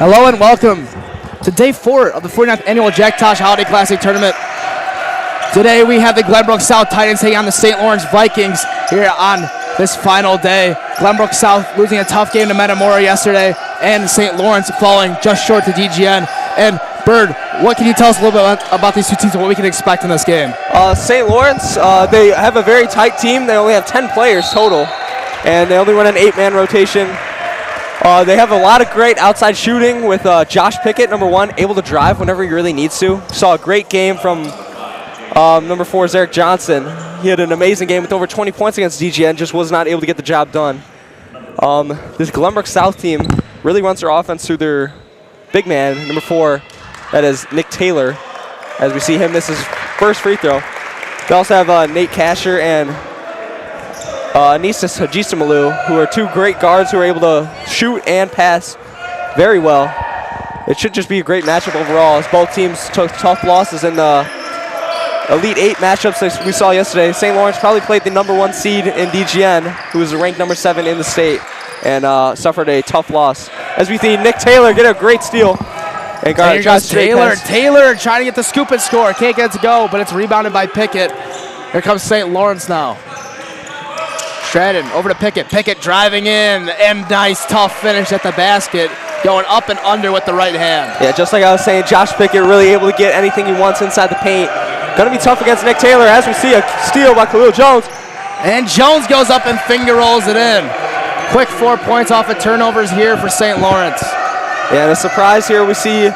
Hello and welcome to day 4 of the 49th annual Jack Tosh Holiday Classic Tournament. Today we have the Glenbrook South Titans taking on the St. Laurence Vikings here on this final day. Glenbrook South losing a tough game to Metamora yesterday, and St. Laurence falling just short to DGN. And Bird, what can you tell us a little bit about these two teams and what we can expect in this game? St. Laurence, they have a very tight team. They only have 10 players total, and they only run an 8-man rotation. They have a lot of great outside shooting with Josh Pickett, number 1, able to drive whenever he really needs to. Saw a great game from number 4, Zarek Johnson. He had an amazing game with over 20 points against DGN, just was not able to get the job done. This Glenbrook South team really runs their offense through their big man, number 4, that is Nick Taylor, as we see him miss his first free throw. They also have Nate Kasher and Anistas Hajisamalu, who are two great guards who are able to shoot and pass very well. It should just be a great matchup overall, as both teams took tough losses in the Elite 8 matchups that we saw yesterday. St. Laurence probably played the number 1 seed in DGN, who was ranked number 7 in the state, and suffered a tough loss. As we see Nick Taylor get a great steal. And here goes Taylor. Taylor trying to get the scoop and score. Can't get it to go, but it's rebounded by Pickett. Here comes St. Laurence now. Stratton over to Pickett. Pickett driving in, and nice tough finish at the basket. Going up and under with the right hand. Yeah, just like I was saying, Josh Pickett really able to get anything he wants inside the paint. Gonna be tough against Nick Taylor, as we see a steal by Khalil Jones. And Jones goes up and finger rolls it in. Quick 4 points off of turnovers here for St. Laurence. Yeah, and a surprise here, we see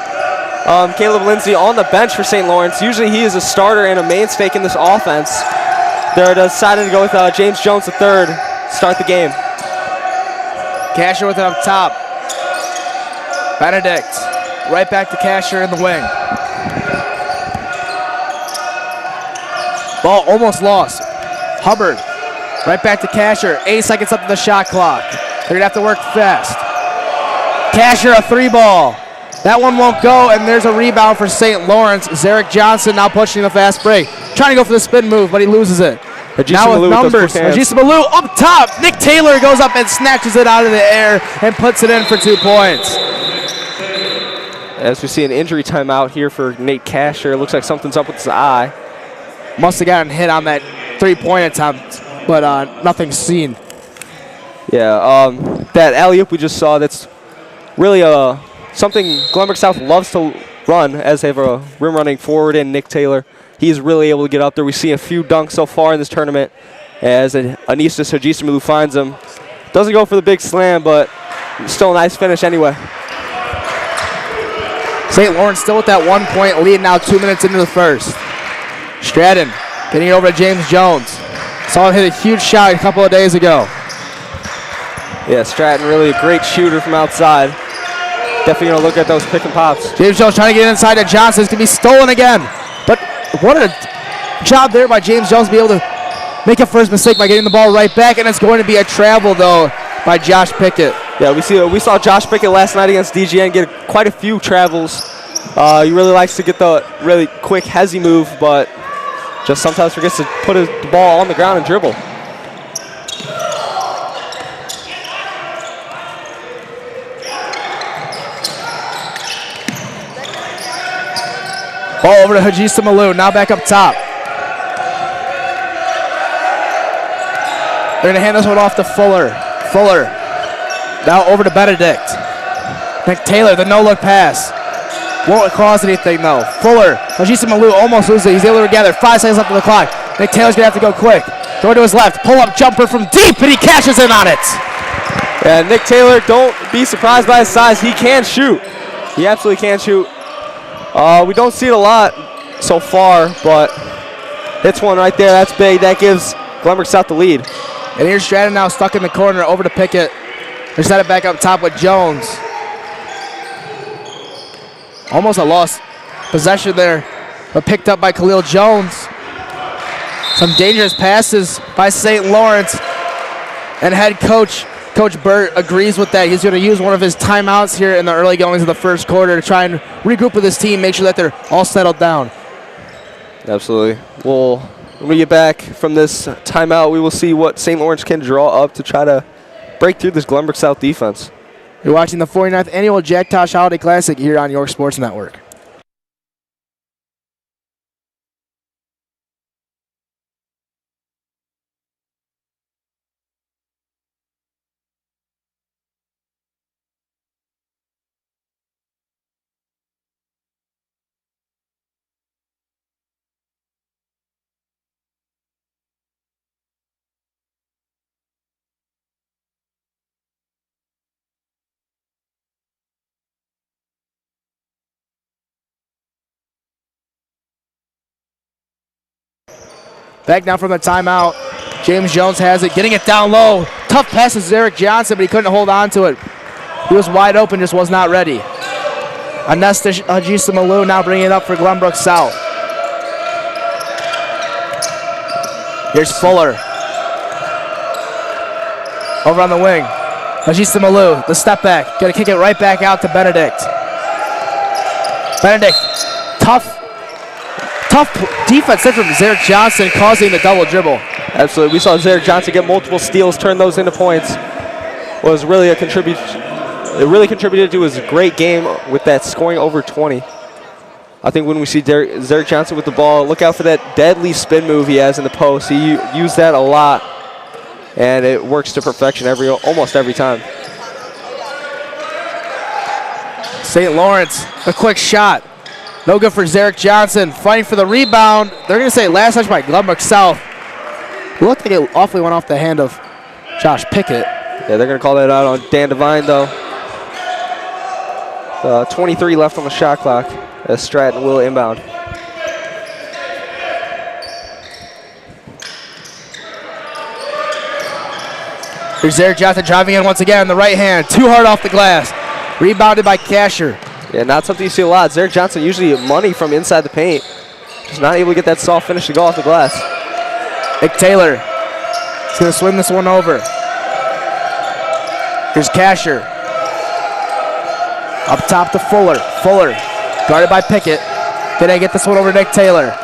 Caleb Lindsay on the bench for St. Laurence. Usually he is a starter and a mainstay in this offense. They're deciding to go with James Jones III, start the game. Kasher with it up top. Benedict, right back to Kasher in the wing. Ball almost lost. Hubbard, right back to Kasher. 8 seconds up to the shot clock. They're gonna have to work fast. Kasher, a 3-ball. That one won't go, and there's a rebound for St. Lawrence. Zarek Johnson now pushing the fast break. Trying to go for the spin move, but he loses it. Now with numbers, Hajisamalu up top. Nick Taylor goes up and snatches it out of the air and puts it in for 2 points. As we see an injury timeout here for Nate Kasher. It looks like something's up with his eye. Must have gotten hit on that 3-point attempt, but nothing's seen. Yeah, that alley-oop we just saw, that's really something Glenbrook South loves to run, as they have a rim-running forward in Nick Taylor. He's really able to get up there. We see a few dunks so far in this tournament, as Anistas Hajisamalu finds him. Doesn't go for the big slam, but still a nice finish anyway. St. Lawrence still with that 1-point lead now, 2 minutes into the first. Stratton getting it over to James Jones. Saw him hit a huge shot a couple of days ago. Yeah, Stratton really a great shooter from outside. Definitely going to look at those pick and pops. James Jones trying to get inside to Johnson. It's going to be stolen again. But what a job there by James Jones to be able to make a first mistake by getting the ball right back, and it's going to be a travel, though, by Josh Pickett. Yeah, we saw Josh Pickett last night against DGN get quite a few travels. He really likes to get the really quick, hezzy move, but just sometimes forgets to put the ball on the ground and dribble. Ball over to Hajisamalu, now back up top. They're going to hand this one off to Fuller. Fuller, now over to Benedict. Nick Taylor, the no-look pass. Won't cause anything, though. Fuller, Hajisamalu almost loses it. He's able to gather. 5 seconds left on the clock. Nick Taylor's going to have to go quick. Throw to his left. Pull-up jumper from deep, and he cashes in on it. Yeah, Nick Taylor, don't be surprised by his size. He can shoot. He absolutely can shoot. We don't see it a lot so far, but hits one right there. That's big. That gives Glenbrook South the lead. And here's Stratton now stuck in the corner over to Pickett. They set it back up top with Jones. Almost a lost possession there, but picked up by Khalil Jones. Some dangerous passes by St. Lawrence. And head coach, Coach Burt, agrees with that. He's going to use one of his timeouts here in the early goings of the first quarter to try and regroup with his team, make sure that they're all settled down. Absolutely. When we get back from this timeout, we will see what St. Lawrence can draw up to try to break through this Glenbrook South defense. You're watching the 49th Annual Jack Tosh Holiday Classic here on York Sports Network. Back now from the timeout. James Jones has it, getting it down low. Tough pass to Zarek Johnson, but he couldn't hold on to it. He was wide open, just was not ready. Anesta Ajisa-Malou now bringing it up for Glenbrook South. Here's Fuller. Over on the wing. Ajisa-Malou, the step back. Gonna kick it right back out to Benedict. Benedict, tough defense from Zarek Johnson, causing the double dribble. Absolutely. We saw Zarek Johnson get multiple steals, turn those into points. It really contributed to his great game with that scoring over 20. I think when we see Zarek Johnson with the ball, look out for that deadly spin move he has in the post. He used that a lot, and it works to perfection almost every time. St. Laurence, a quick shot. No good for Zarek Johnson, fighting for the rebound. They're going to say last touch by Glenbrook South. It looked like it awfully went off the hand of Josh Pickett. Yeah, they're going to call that out on Dan Devine, though. 23 left on the shot clock as Stratton will inbound. Here's Zarek Johnson driving in once again on the right hand. Too hard off the glass. Rebounded by Casher. Yeah, not something you see a lot. Zarek Johnson usually money from inside the paint. Just not able to get that soft finish to go off the glass. Nick Taylor is going to swing this one over. Here's Casher. Up top to Fuller. Fuller guarded by Pickett. Did I get this one over to Nick Taylor?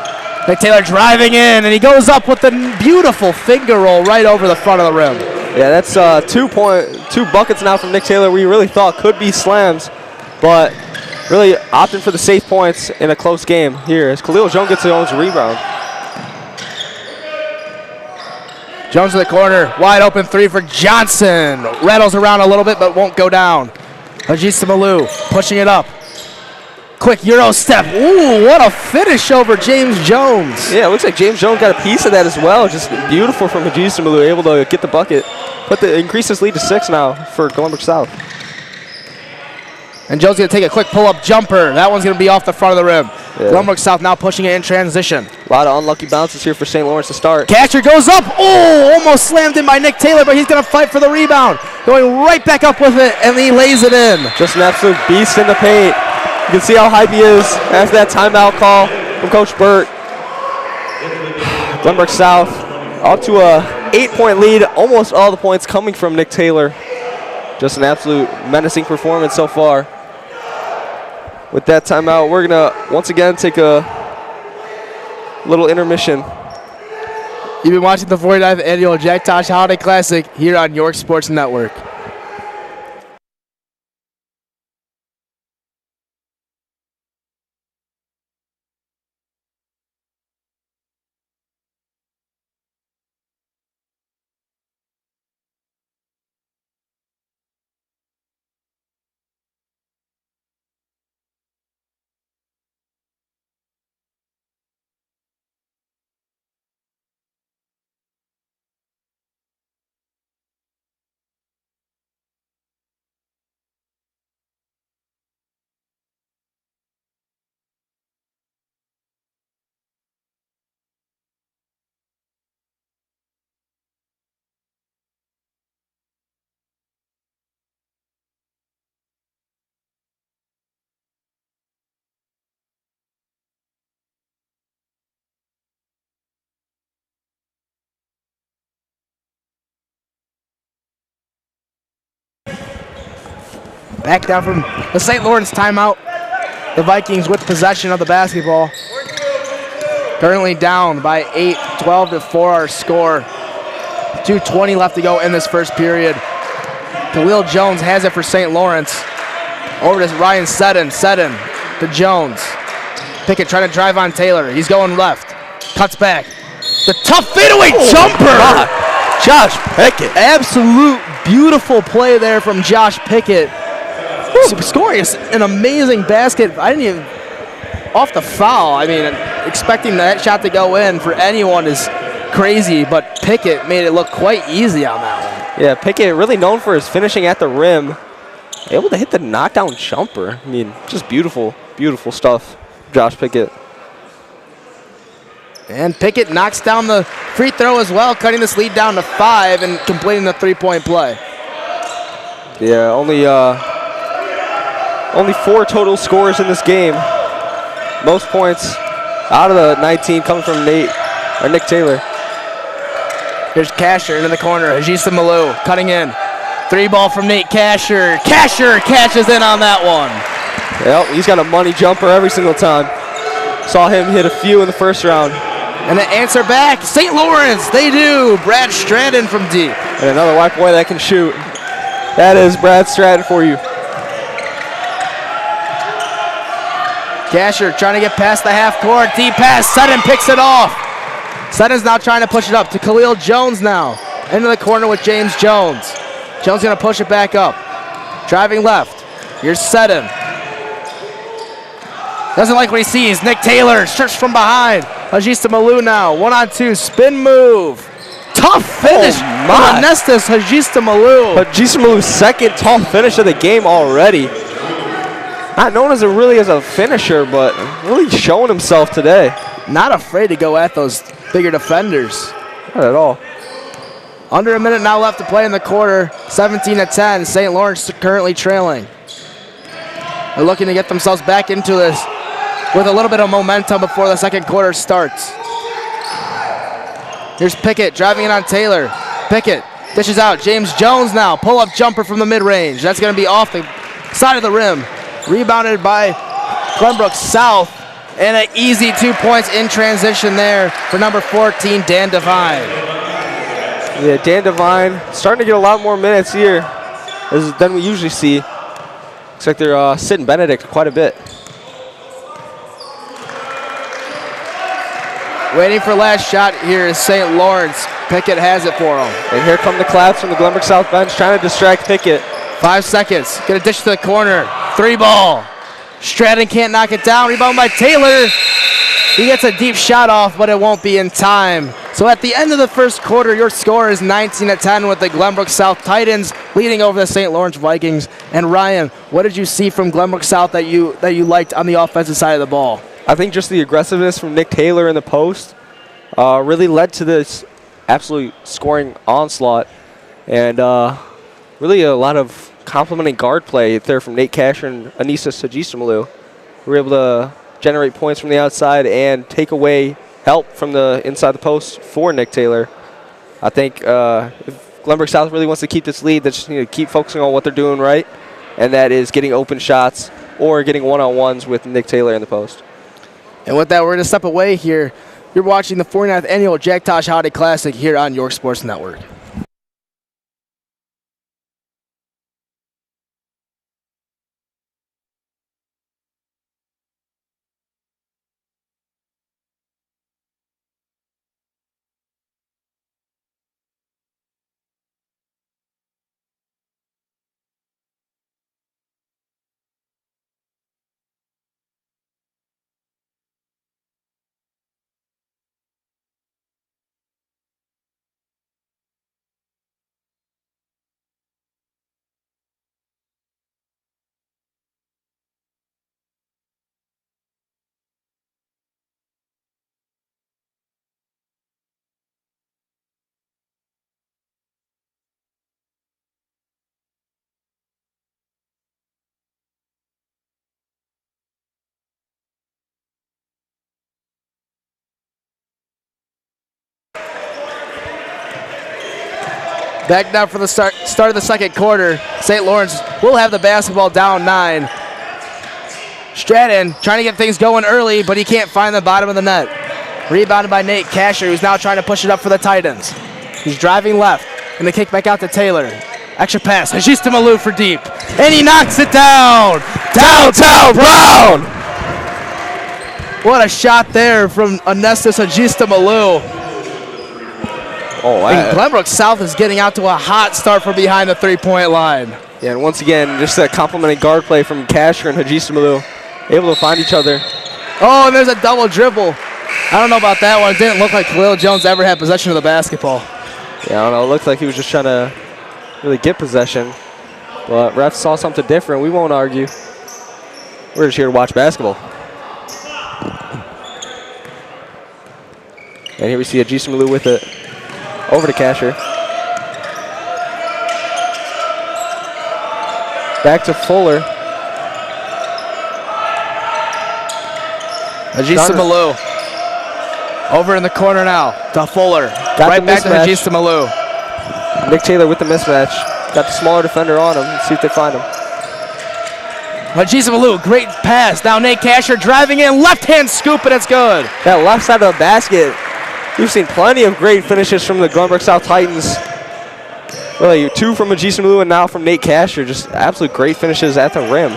Nick Taylor driving in, and he goes up with a beautiful finger roll right over the front of the rim. Yeah, that's 2 buckets now from Nick Taylor we really thought could be slams, but really opting for the safe points in a close game here as Khalil Jones gets his own rebound. Jones in the corner, wide open three for Johnson. Rattles around a little bit but won't go down. Ajisa-Malou pushing it up. Quick Euro step. Ooh, what a finish over James Jones. Yeah, it looks like James Jones got a piece of that as well. Just beautiful from Ajisa-Malou, able to get the bucket. Increase his lead to 6 now for Glenbrook South. And Jones going to take a quick pull-up jumper. That one's going to be off the front of the rim. Yeah. Glenbrook South now pushing it in transition. A lot of unlucky bounces here for St. Lawrence to start. Catcher goes up. Oh, almost slammed in by Nick Taylor, but he's going to fight for the rebound. Going right back up with it, and he lays it in. Just an absolute beast in the paint. You can see how hype he is after that timeout call from Coach Burt. Glenbrook South up to a 8-point lead. Almost all the points coming from Nick Taylor. Just an absolute menacing performance so far. With that timeout, we're going to once again take a little intermission. You've been watching the 49th Annual Jack Tosh Holiday Classic here on York Sports Network. Back down from the St. Lawrence timeout. The Vikings with possession of the basketball. Currently down by 8, 12-4 our score. 2:20 left to go in this first period. Khalil Jones has it for St. Lawrence. Over to Ryan Seddon. Seddon to Jones. Pickett trying to drive on Taylor. He's going left. Cuts back. The tough fadeaway jumper. God. Josh Pickett. Absolute beautiful play there from Josh Pickett. Scoring an amazing basket. I didn't even, off the foul, I mean, expecting that shot to go in for anyone is crazy, but Pickett made it look quite easy on that one. Yeah, Pickett really known for his finishing at the rim. Able to hit the knockdown jumper. I mean, just beautiful, beautiful stuff, Josh Pickett. And Pickett knocks down the free throw as well, cutting this lead down to 5 and completing the three-point play. Yeah, only 4 total scores in this game. Most points out of the 19 coming from Nick Taylor. Here's Kasher into the corner. Ajisa Malou cutting in. 3 ball from Nate Kasher. Kasher catches in on that one. Yep, he's got a money jumper every single time. Saw him hit a few in the first round. And the answer back, St. Lawrence, they do. Brad Stratton from deep. And another white boy that can shoot. That is Brad Stratton for you. Kasher trying to get past the half court. Deep pass. Sutton picks it off. Sutton's now trying to push it up to Khalil Jones now. Into the corner with James Jones. Jones going to push it back up. Driving left. Here's Sutton. Doesn't like what he sees. Nick Taylor strips from behind. Ajisa Malou now. 1-on-2. Spin move. Tough finish. My. Nestus Ajisa Malou. Ajisa Malou's second tough finish of the game already. Not known as a finisher, but really showing himself today. Not afraid to go at those bigger defenders. Not at all. Under a minute now left to play in the quarter. 17-10. St. Lawrence currently trailing. They're looking to get themselves back into this with a little bit of momentum before the second quarter starts. Here's Pickett driving in on Taylor. Pickett dishes out. James Jones now. Pull-up jumper from the mid-range. That's going to be off the side of the rim. Rebounded by Glenbrook South. And an easy 2 points in transition there for number 14, Dan Devine. Yeah, Dan Devine starting to get a lot more minutes here than we usually see. Looks like they're sitting Benedict quite a bit. Waiting for last shot here is St. Lawrence. Pickett has it for him. And here come the claps from the Glenbrook South bench trying to distract Pickett. 5 seconds. Gonna dish to the corner. 3 ball. Stratton can't knock it down. Rebound by Taylor. He gets a deep shot off, but it won't be in time. So at the end of the first quarter, your score is 19-10 with the Glenbrook South Titans leading over the St. Lawrence Vikings. And Ryan, what did you see from Glenbrook South that you liked on the offensive side of the ball? I think just the aggressiveness from Nick Taylor in the post really led to this absolute scoring onslaught. And really a lot of complimenting guard play there from Nate Kasher and Anissa Sajistamalu. We were able to generate points from the outside and take away help from the inside the post for Nick Taylor. I think if Glenbrook South really wants to keep this lead, they just need to keep focusing on what they're doing right, and that is getting open shots or getting one-on-ones with Nick Taylor in the post. And with that, we're going to step away here. You're watching the 49th Annual Jack Tosh Holiday Classic here on York Sports Network. Back now for the start of the second quarter. St. Lawrence will have the basketball down 9. Stratton trying to get things going early, but he can't find the bottom of the net. Rebounded by Nate Kasher, who's now trying to push it up for the Titans. He's driving left, and the kick back out to Taylor. Extra pass. Hajista Malou for deep. And he knocks it down. Downtown Brown! What a shot there from Anestis Hajista Malou. Oh, wow. And Glenbrook South is getting out to a hot start from behind the three-point line. Yeah, and once again, just that complimenting guard play from Kasher and Hajista Malou. Able to find each other. Oh, and there's a double dribble. I don't know about that one. It didn't look like Khalil Jones ever had possession of the basketball. Yeah, I don't know. It looked like he was just trying to really get possession. But refs saw something different. We won't argue. We're just here to watch basketball. And here we see Hajista Malou with it. Over to Kasher. Back to Fuller. Hajista Malou. Over in the corner now to Fuller. Right back to Hajista Malou. Nick Taylor with the mismatch. Got the smaller defender on him. Let's see if they find him. Hajista Malou, great pass. Now Nate Kasher driving in. Left-hand scoop, and it's good. That left side of the basket. We've seen plenty of great finishes from the Glenbrook South Titans. Really, two from Hajista Malou and now from Nate Kasher. Just absolute great finishes at the rim.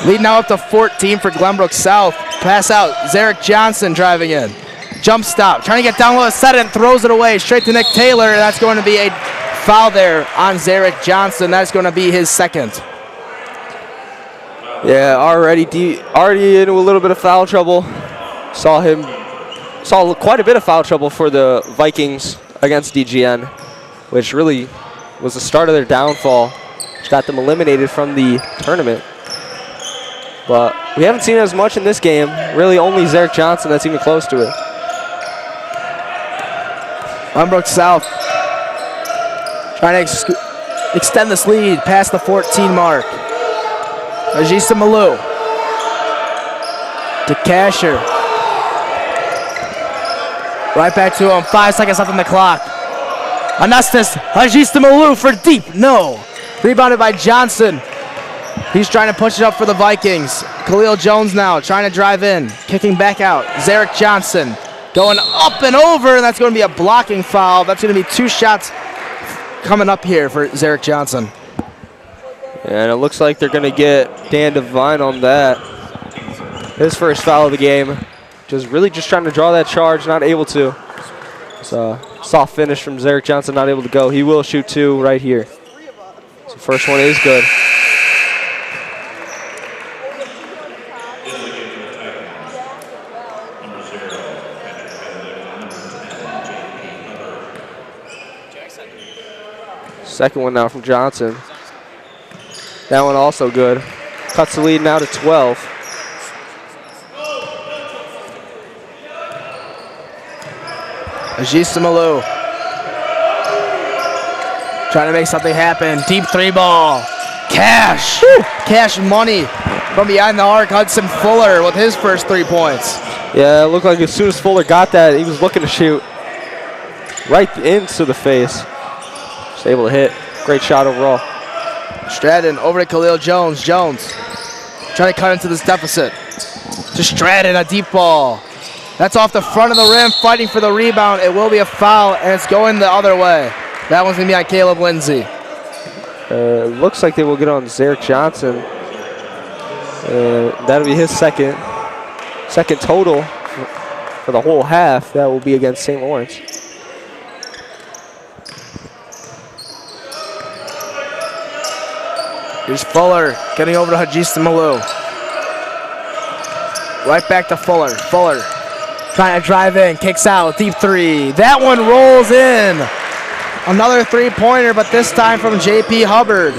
Lead now up to 14 for Glenbrook South. Pass out. Zarek Johnson driving in. Jump stop. Trying to get down low. Set it and throws it away. Straight to Nick Taylor. And that's going to be a foul there on Zarek Johnson. That's going to be his second. Yeah, already into a little bit of foul trouble. Saw quite a bit of foul trouble for the Vikings against DGN, which really was the start of their downfall, which got them eliminated from the tournament. But we haven't seen as much in this game. Really only Zarek Johnson that's even close to it. Glenbrook South trying to extend this lead past the 14 mark. Hajista Malou to Kasher. Right back to him. 5 seconds left on the clock. Anastas Hajista Malou for deep. No. Rebounded by Johnson. He's trying to push it up for the Vikings. Khalil Jones now trying to drive in. Kicking back out. Zarek Johnson going up and over, and that's going to be a blocking foul. That's going to be 2 shots coming up here for Zarek Johnson. And it looks like they're going to get Dan Devine on that. His first foul of the game. Just trying to draw that charge, not able to. So soft finish from Zarek Johnson, not able to go. He will shoot 2 right here. So first one is good. Second one now from Johnson. That one also good. Cuts the lead now to 12. Hajista Malou trying to make something happen. Deep 3 ball. Cash. Woo. Cash money from behind the arc. Hudson Fuller with his first 3 points. Yeah, it looked like as soon as Fuller got that, he was looking to shoot right into the face. Just able to hit. Great shot overall. Stratton over to Khalil Jones. Jones trying to cut into this deficit. To Stratton, a deep ball. That's off the front of the rim, fighting for the rebound. It will be a foul, and it's going the other way. That one's going to be on Caleb Lindsay. Looks like they will get on Zarek Johnson. That'll be his second total for the whole half. That will be against St. Laurence. Here's Fuller getting over to Hajista Malou. Right back to Fuller. Fuller trying to drive in, kicks out, deep 3. That one rolls in. Another 3-pointer, but this time from J.P. Hubbard.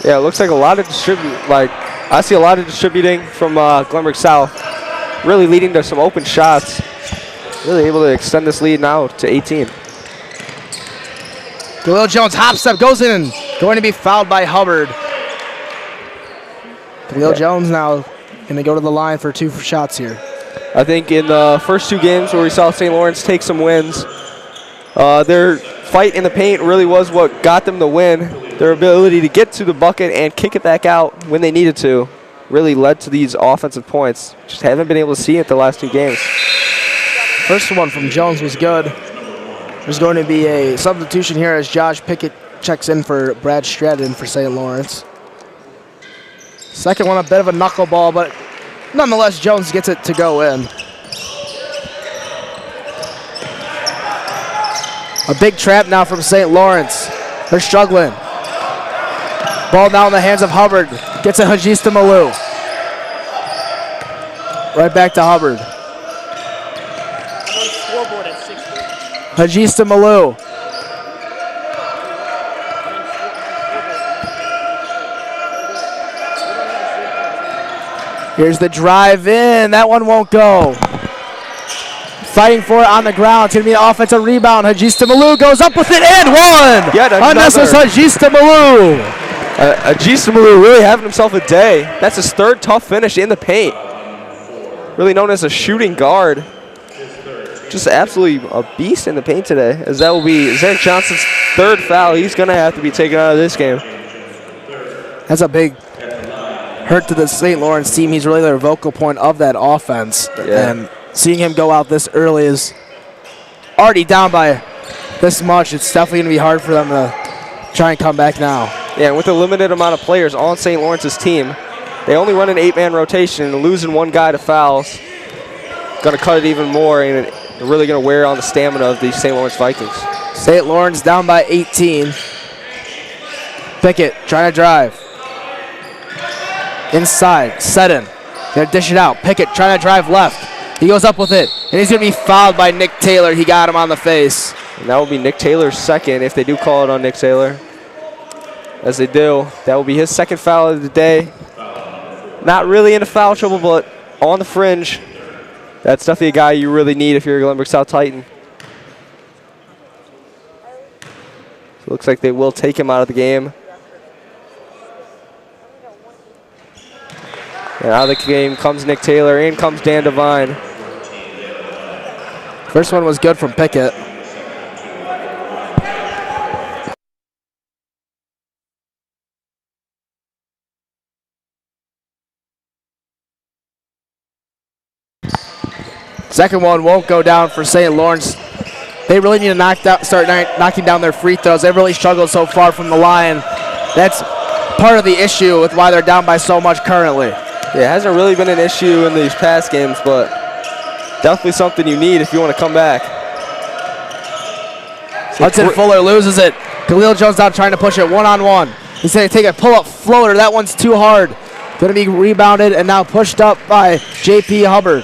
Yeah, it looks like I see a lot of distributing from Glenbrook South, really leading to some open shots. Really able to extend this lead now to 18. Khalil Jones hop step goes in, going to be fouled by Hubbard. Khalil Jones now going to go to the line for 2 shots here. I think in the first 2 games where we saw St. Laurence take some wins, their fight in the paint really was what got them the win. Their ability to get to the bucket and kick it back out when they needed to really led to these offensive points. Just haven't been able to see it the last 2 games. First one from Jones was good. There's going to be a substitution here as Josh Pickett checks in for Brad Stratton for St. Lawrence. Second one, a bit of a knuckleball, but nonetheless, Jones gets it to go in. A big trap now from St. Lawrence. They're struggling. Ball now in the hands of Hubbard. Gets it Hajista Malou. Right back to Hubbard. Hajista Malou. Here's the drive in. That one won't go. Fighting for it on the ground. It's going to be an offensive rebound. Hajista Malou goes up with it and one. And this is Hajista Malou. Hajista Malou really having himself a day. That's his third tough finish in the paint. Really known as a shooting guard. Just absolutely a beast in the paint today. As that will be Zach Johnson's third foul. He's going to have to be taken out of this game. That's a big hurt to the St. Lawrence team. He's really their vocal point of that offense. Yeah. And seeing him go out this early is already down by this much. It's definitely going to be hard for them to try and come back now. Yeah, and with a limited amount of players on St. Lawrence's team, they only run an 8-man rotation, and losing one guy to fouls going to cut it even more, and they're really going to wear on the stamina of the St. Lawrence Vikings. St. Lawrence down by 18. Pickett trying to drive. Inside, Seddon. Gonna dish it out. Pickett trying to drive left. He goes up with it, and he's going to be fouled by Nick Taylor. He got him on the face. And that will be Nick Taylor's second if they do call it on Nick Taylor. As they do, that will be his second foul of the day. Not really into foul trouble, but on the fringe. That's definitely a guy you really need if you're a Glenbrook South Titan. So it looks like they will take him out of the game. And out of the game comes Nick Taylor, in comes Dan Devine. First one was good from Pickett. Second one won't go down for St. Lawrence. They really need to start knocking down their free throws. They've really struggled so far from the line. That's part of the issue with why they're down by so much currently. Yeah, it hasn't really been an issue in these past games, but definitely something you need if you want to come back. Hudson Fuller loses it. Khalil Jones out trying to push it one-on-one. He's going to take a pull-up floater. That one's too hard. Going to be rebounded and now pushed up by J.P. Hubbard.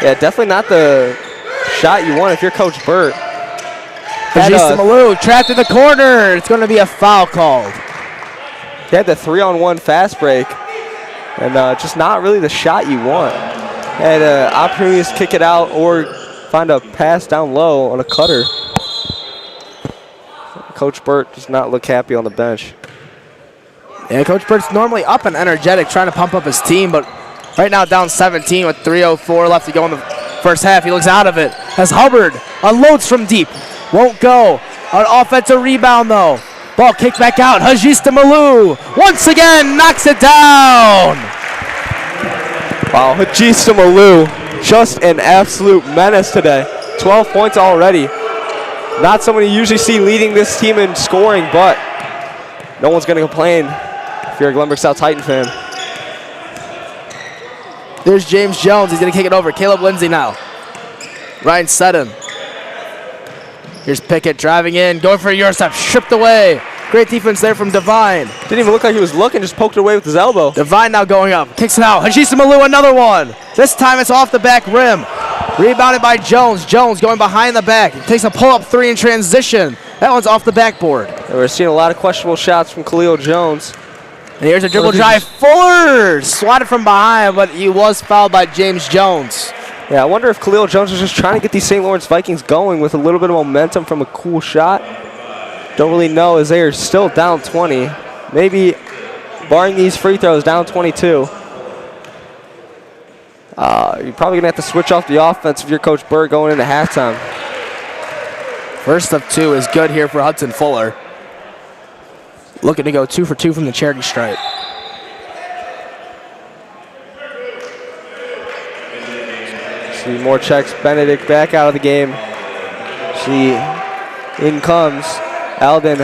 Yeah, definitely not the shot you want if you're Coach Burt. Hajista Malou trapped in the corner. It's going to be a foul called. He had the 3-on-1 fast break, and just not really the shot you want. Had opportunities to kick it out or find a pass down low on a cutter. Coach Burt does not look happy on the bench. Yeah, Coach Burt's normally up and energetic, trying to pump up his team, but right now down 17 with 3:04 left to go in the first half. He looks out of it as Hubbard unloads from deep. Won't go. An offensive rebound, though. Ball kicked back out. Hajista Malou once again knocks it down. Wow, Hajista Malou, just an absolute menace today. 12 points already. Not someone you usually see leading this team in scoring, but no one's going to complain if you're a Glenbrook South Titan fan. There's James Jones. He's going to kick it over. Caleb Lindsay now. Ryan Seddon. Here's Pickett driving in, going for a Eurostep, stripped away. Great defense there from Devine. Didn't even look like he was looking, just poked it away with his elbow. Devine now going up, kicks it out. Hajista Malou, another one. This time it's off the back rim. Rebounded by Jones. Jones going behind the back. Takes a pull-up three in transition. That one's off the backboard. And we're seeing a lot of questionable shots from Khalil Jones. And here's a dribble drive. Fuller swatted from behind, but he was fouled by James Jones. Yeah, I wonder if Khalil Jones is just trying to get these St. Lawrence Vikings going with a little bit of momentum from a cool shot. Don't really know as they are still down 20. Maybe, barring these free throws, down 22. You're probably going to have to switch off the offense if you're Coach Burt going into halftime. First of two is good here for Hudson Fuller. Looking to go 2 for 2 from the charity stripe. See more checks. Benedict back out of the game. See In comes Alden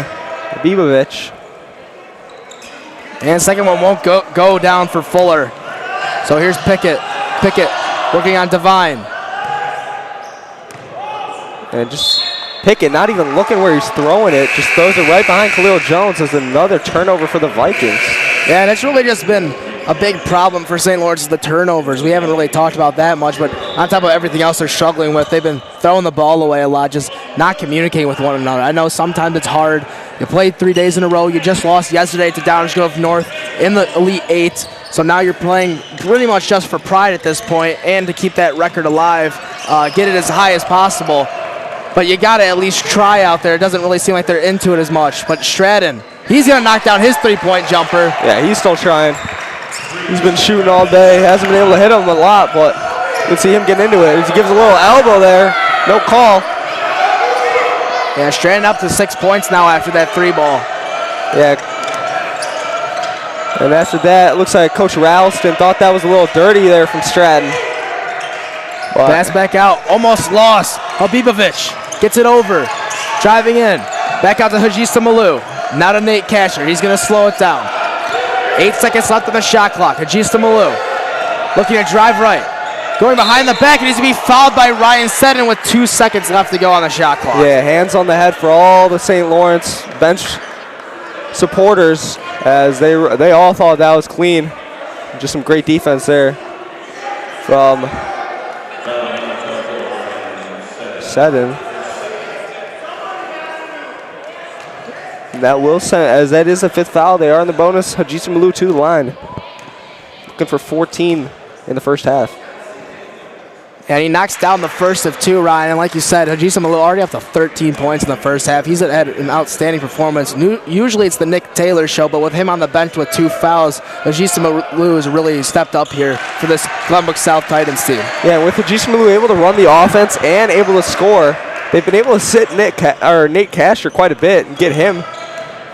Bibovich. And second one won't go down for Fuller. So here's Pickett. Pickett working on Devine. And just Pickett not even looking where he's throwing it. Just throws it right behind Khalil Jones as another turnover for the Vikings. Yeah, and it's really just been a big problem for St. Lawrence is the turnovers. We haven't really talked about that much, but on top of everything else they're struggling with, they've been throwing the ball away a lot, just not communicating with one another. I know sometimes it's hard. You played 3 days in a row. You just lost yesterday to Downers Grove North in the Elite Eight. So now you're playing pretty much just for pride at this point and to keep that record alive, get it as high as possible. But you got to at least try out there. It doesn't really seem like they're into it as much. But Stratton, he's going to knock down his three-point jumper. Yeah, he's still trying. He's been shooting all day. Hasn't been able to hit him a lot, but you can see him getting into it. He gives a little elbow there. No call. Yeah, Stratton up to 6 points now after that three ball. Yeah. And after that, it looks like Coach Ralston thought that was a little dirty there from Stratton. But pass back out. Almost lost. Habibovich gets it over. Driving in. Back out to Hajisa Malou. Now to Nate Kasher. He's going to slow it down. 8 seconds left on the shot clock. Hajisa Malou looking to drive right. Going behind the back, and he's going to be fouled by Ryan Seddon with 2 seconds left to go on the shot clock. Yeah, hands on the head for all the St. Lawrence bench supporters as they all thought that was clean. Just some great defense there from Seddon. That will send, as that is a 5th foul. They are in the bonus. Hajisa Malou to the line. Looking for 14 in the first half. And he knocks down the first of 2, Ryan. And like you said, Hajisa Malou already up to 13 points in the first half. He's had an outstanding performance. Usually it's the Nick Taylor show, but with him on the bench with 2 fouls, Hajisa Malou has really stepped up here for this Glenbrook South Titans team. Yeah, with Hajisa Malou able to run the offense and able to score, they've been able to sit Nate Kasher quite a bit and get him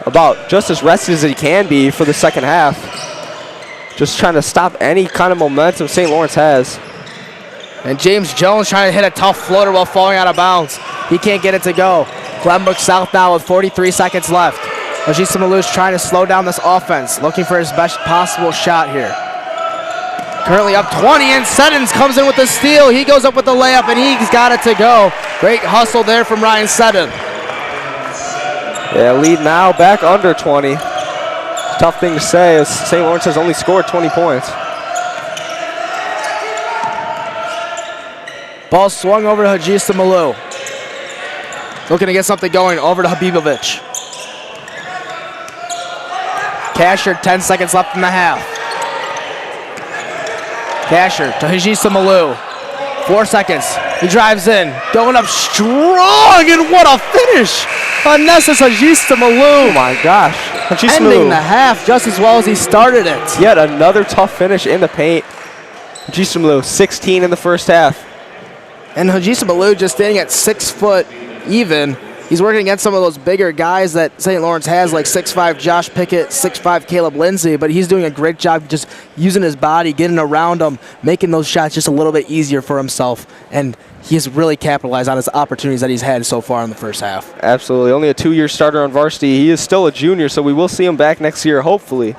about just as rested as he can be for the second half. Just trying to stop any kind of momentum St. Lawrence has. And James Jones trying to hit a tough floater while falling out of bounds. He can't get it to go. Glenbrook South now with 43 seconds left. Hajisa Malou's trying to slow down this offense, looking for his best possible shot here. Currently up 20, and Seddons comes in with the steal. He goes up with the layup, and he's got it to go. Great hustle there from Ryan Seddon. Yeah, lead now back under 20. Tough thing to say as St. Lawrence has only scored 20 points. Ball swung over to Hajisa Malou. Looking to get something going over to Habibovich. Kasher, 10 seconds left in the half. Kasher to Hajisa Malou. 4 seconds. He drives in. Going up strong, and what a finish! Vanessa Hajisa Malou. Oh my gosh. Hajisa Ending Malou. the half just as well as he started it. Yet another tough finish in the paint. Hajisa Malou, 16 in the first half. And Hajisa Malou just standing at 6 foot even. He's working against some of those bigger guys that St. Lawrence has, like 6'5" Josh Pickett, 6'5" Caleb Lindsay, but he's doing a great job just using his body, getting around them, making those shots just a little bit easier for himself. And he's really capitalized on his opportunities that he's had so far in the first half. Absolutely. Only a 2-year starter on varsity. He is still a junior, so we will see him back next year, hopefully.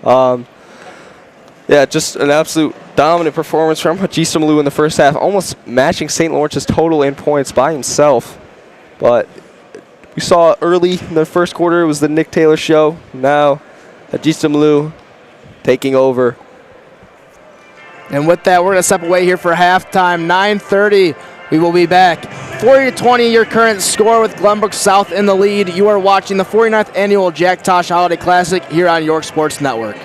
Yeah, just an absolute dominant performance from Hajisa Malou in the first half, almost matching St. Lawrence's total in points by himself. But we saw early in the first quarter, it was the Nick Taylor show. Now, Hajisa Malou taking over. And with that, we're going to step away here for halftime. 9:30, we will be back. 40-20, your current score with Glenbrook South in the lead. You are watching the 49th Annual Jack Tosh Holiday Classic here on York Sports Network.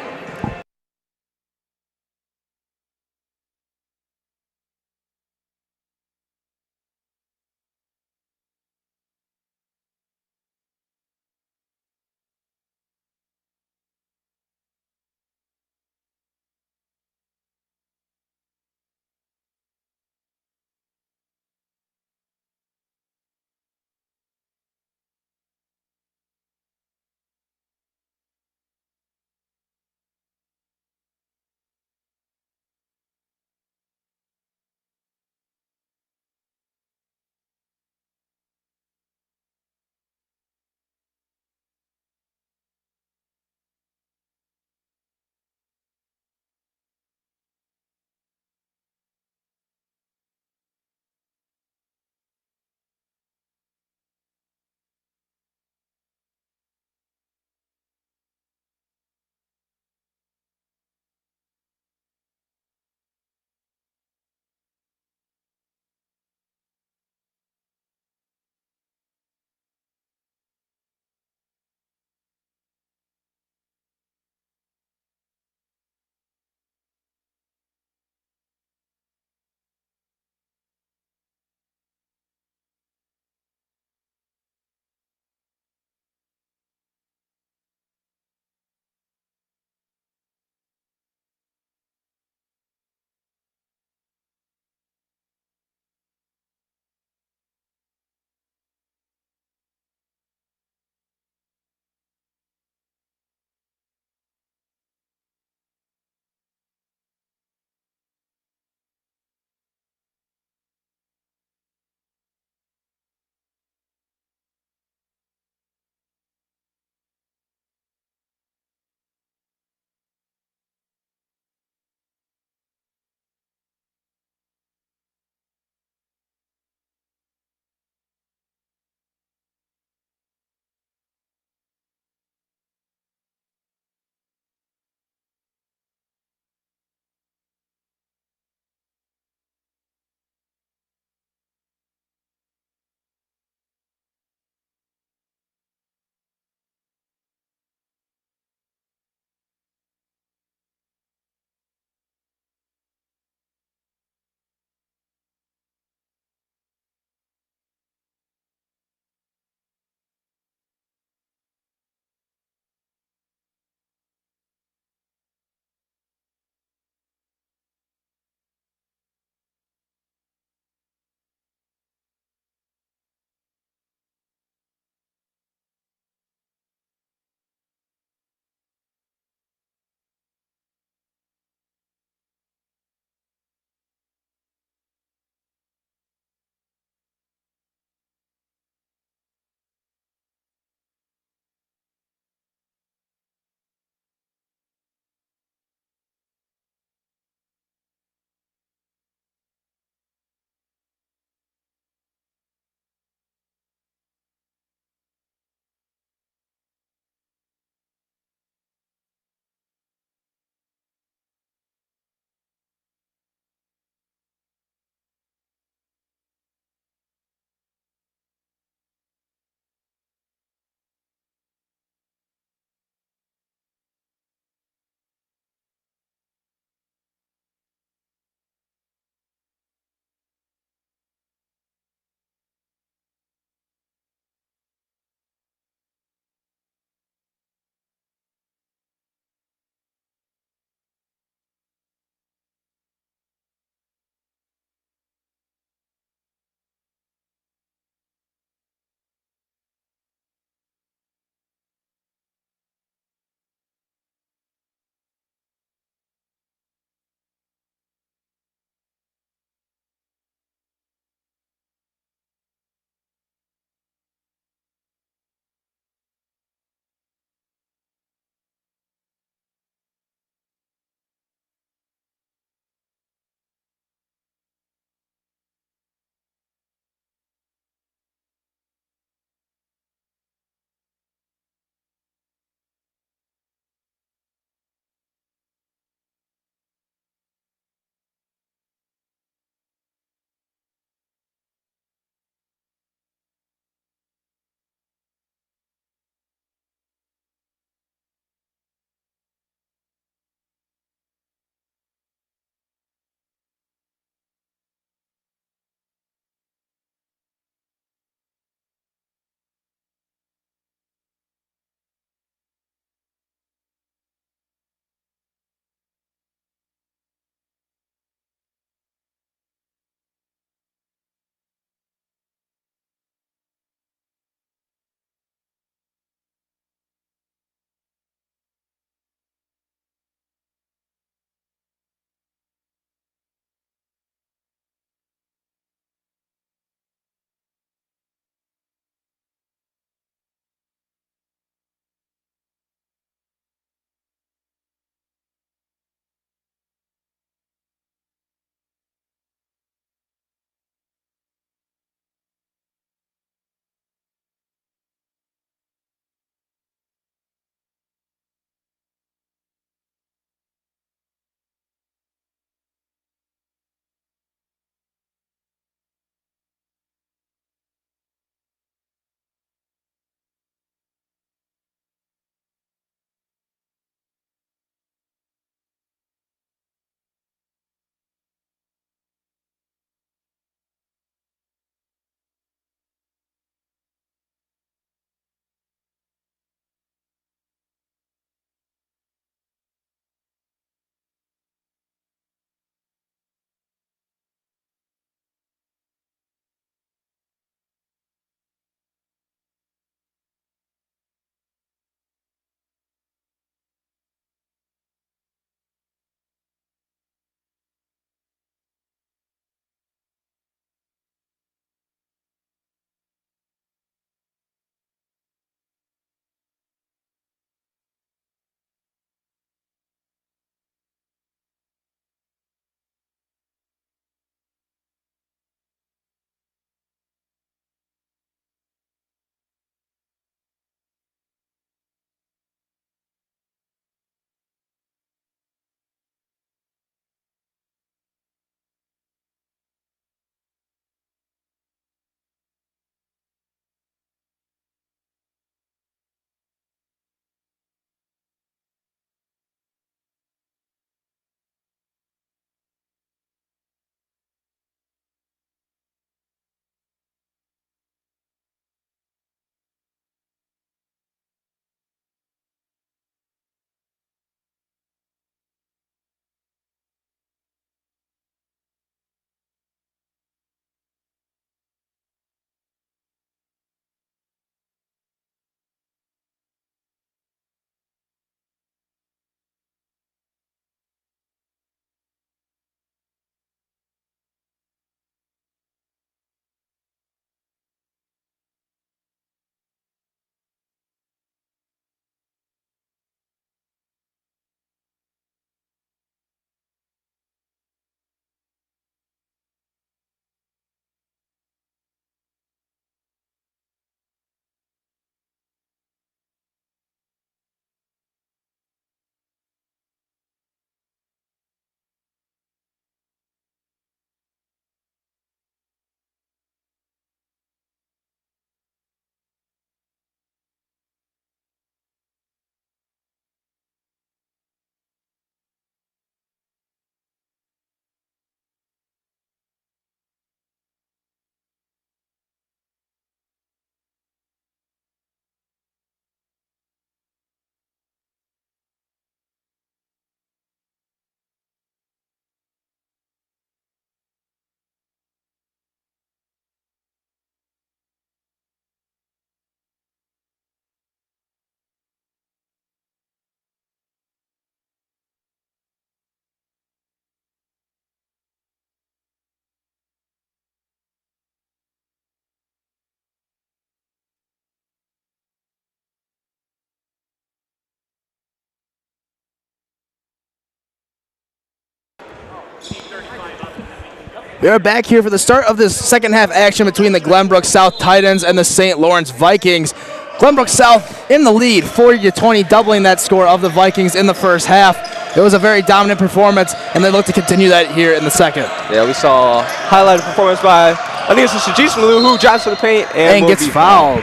We are back here for the start of this second half action between the Glenbrook South Titans and the St. Lawrence Vikings. Glenbrook South in the lead, 40-20, doubling that score of the Vikings in the first half. It was a very dominant performance, and they look to continue that here in the second. Yeah, we saw a highlighted performance by, I think it's Sajis Malou, who drives to the paint and gets fouled.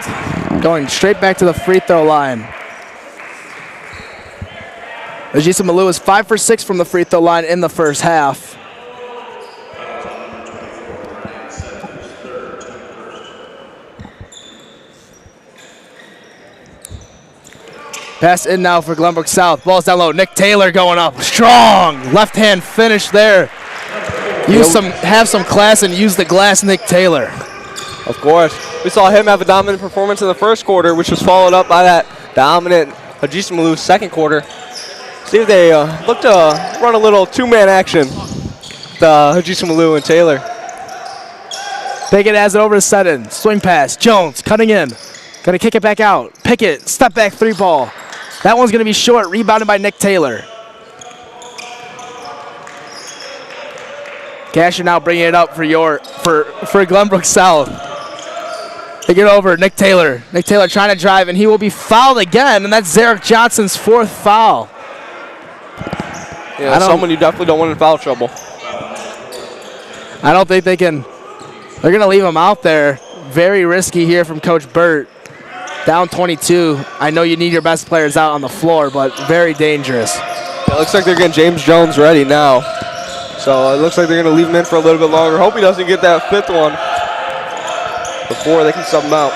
Going straight back to the free throw line. Sajis Malou is 5 for 6 from the free throw line in the first half. Pass in now for Glenbrook South. Ball's down low. Nick Taylor going up. Strong left hand finish there. Have some class and use the glass, Nick Taylor. Of course. We saw him have a dominant performance in the first quarter, which was followed up by that dominant Sajis Malou second quarter. See if they look to run a little two-man action. Sajis Malou and Taylor. Pickett has it over to Seddon. Swing pass. Jones cutting in. Going to kick it back out. Pickett, step back three ball. That one's going to be short, rebounded by Nick Taylor. Casher now bringing it up for Glenbrook South. They get over Nick Taylor. Nick Taylor trying to drive, and he will be fouled again, and that's Zarek Johnson's fourth foul. Yeah, someone you definitely don't want in foul trouble. I don't think they can. They're going to leave him out there. Very risky here from Coach Burt. Down 22. I know you need your best players out on the floor, but very dangerous. It looks like they're getting James Jones ready now. So it looks like they're going to leave him in for a little bit longer. Hope he doesn't get that fifth one before they can sub him out.